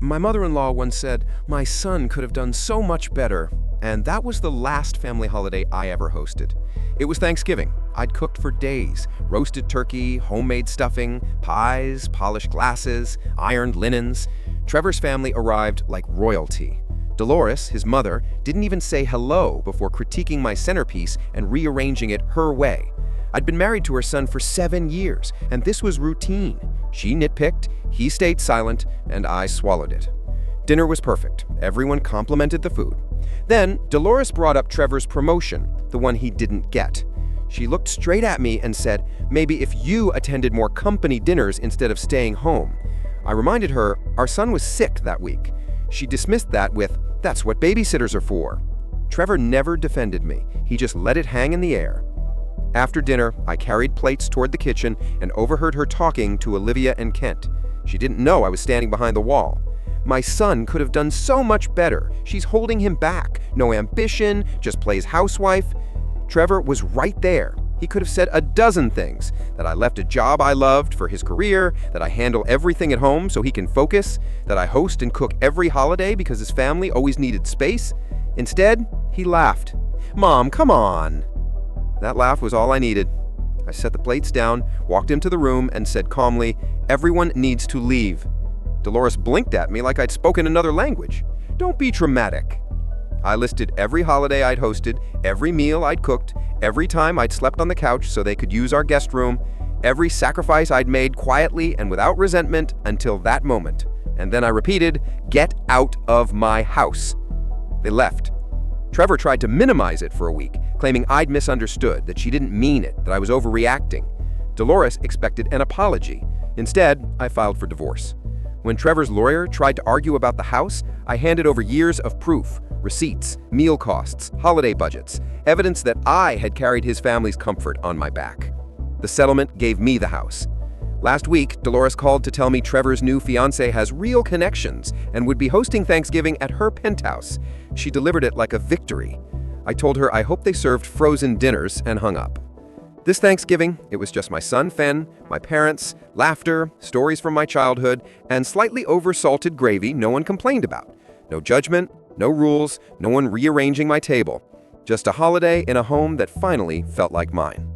My mother-in-law once said, "My son could have done so much better." And that was the last family holiday I ever hosted. It was Thanksgiving. I'd cooked for days. Roasted turkey, homemade stuffing, pies, polished glasses, ironed linens. Trevor's family arrived like royalty. Dolores, his mother, didn't even say hello before critiquing my centerpiece and rearranging it her way. I'd been married to her son for 7 years, and this was routine. She nitpicked, he stayed silent, and I swallowed it. Dinner was perfect. Everyone complimented the food. Then, Dolores brought up Trevor's promotion, the one he didn't get. She looked straight at me and said, "Maybe if you attended more company dinners instead of staying home." I reminded her our son was sick that week. She dismissed that with, "That's what babysitters are for." Trevor never defended me. He just let it hang in the air. After dinner, I carried plates toward the kitchen and overheard her talking to Olivia and Kent. She didn't know I was standing behind the wall. "My son could have done so much better. She's holding him back. No ambition, just plays housewife." Trevor was right there. He could have said a dozen things. That I left a job I loved for his career, that I handle everything at home so he can focus, that I host and cook every holiday because his family always needed space. Instead, he laughed. "Mom, come on." That laugh was all I needed. I set the plates down, walked into the room, and said calmly, "Everyone needs to leave." Dolores blinked at me like I'd spoken another language. "Don't be dramatic." I listed every holiday I'd hosted, every meal I'd cooked, every time I'd slept on the couch so they could use our guest room, every sacrifice I'd made quietly and without resentment until that moment. And then I repeated, "Get out of my house." They left. Trevor tried to minimize it for a week, claiming I'd misunderstood, that she didn't mean it, that I was overreacting. Dolores expected an apology. Instead, I filed for divorce. When Trevor's lawyer tried to argue about the house, I handed over years of proof, receipts, meal costs, holiday budgets, evidence that I had carried his family's comfort on my back. The settlement gave me the house. Last week, Dolores called to tell me Trevor's new fiancé has real connections and would be hosting Thanksgiving at her penthouse. She delivered it like a victory. I told her I hope they served frozen dinners and hung up. This Thanksgiving, it was just my son Fen, my parents, laughter, stories from my childhood, and slightly over-salted gravy no one complained about. No judgment, no rules, no one rearranging my table. Just a holiday in a home that finally felt like mine.